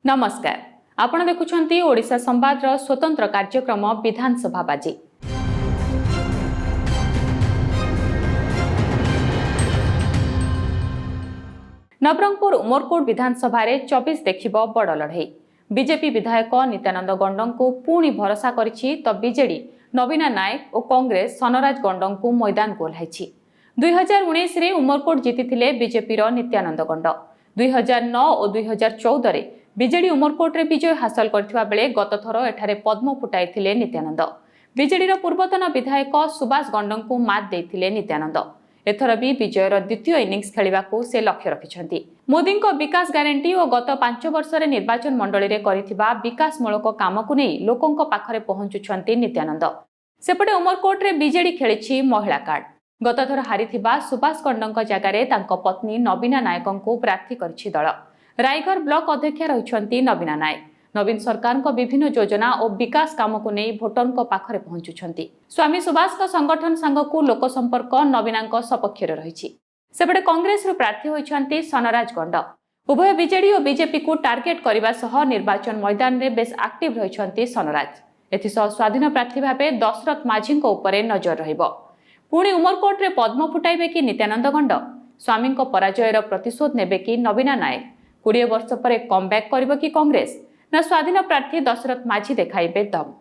नमस्कार आपण देखुछंती ओडिशा संवाद स्वतंत्र कार्यक्रम विधानसभा बाजी। नवरंगपुर उमरकोट विधानसभा रे 24 देखिबो बड़ लड़ई। बीजेपी विधायक नित्यानंद गंडों को पुणी भरोसा करिछि तो बीजेडी नवीना नायक और कांग्रेस सनराज गंडों को मैदान को ओह्लाइछि। 2019 रे उमरकोट जीतिथिले बीजेपी रो नित्यानंद गंड। 2009 और 2014 रे बीजेडी उमरकोट रे विजय हासिल करथिबा बेले गत थर एठारे पद्म फुटाइथिले नित्यानंद। बीजेडी रो पूर्वतन विधायक सुभाष गंडों को मात देइथिले नित्यानंद। एथर भी विजयर द्वितीय इनिंग्स खेलिबाकू से लक्ष्य रखिछंती। मोदी को विकास गारंटी और गत 5 वर्ष रे निर्वाचन मंडली रे करिथिबा विकासमूलक काम को नहीं लोकंक पाखरे पहुंचुछंती नित्यानंद। सेपटे उमरकोट रे बीजेडी खेलिछि महिला कार्ड। गत थर हारिथिबा सुभाष गंडों जगार तांको पत्नी नवीना नायकों को प्रार्थी करछि दल। रायगढ़ ब्लॉक अध्यक्ष रहिछंती नवीना नायक। नवीन सरकार को विभिन्न योजना और विकास काम को नहीं भोटर पाखरे पहुंचुछंती। स्वामी सुभाष का संगठन सांग को लोक संपर्क नवीना सपक्ष रही। सेपटे कांग्रेस प्रार्थी होइछंती सनराज गंड। उभय बीजेडी और बीजेपी को टार्गेट करने सह निर्वाचन मैदान में बेस एक्टिव रहिछंती सनराज। एथिसह स्वाधीन प्रार्थी भावे दशरथ माझी उपरे नजर रहिबो। पुणी उमरकोट रे पद्म फुटाइबे कि नित्यानंद गंड? स्वामी पराजयर प्रतिशोध नेबे कि नवीना नायक? 20 वर्ष पर कमबैक करिबो कि कांग्रेस ना स्वाधीन प्रार्थी दशरथ माझी देखाइबे दम?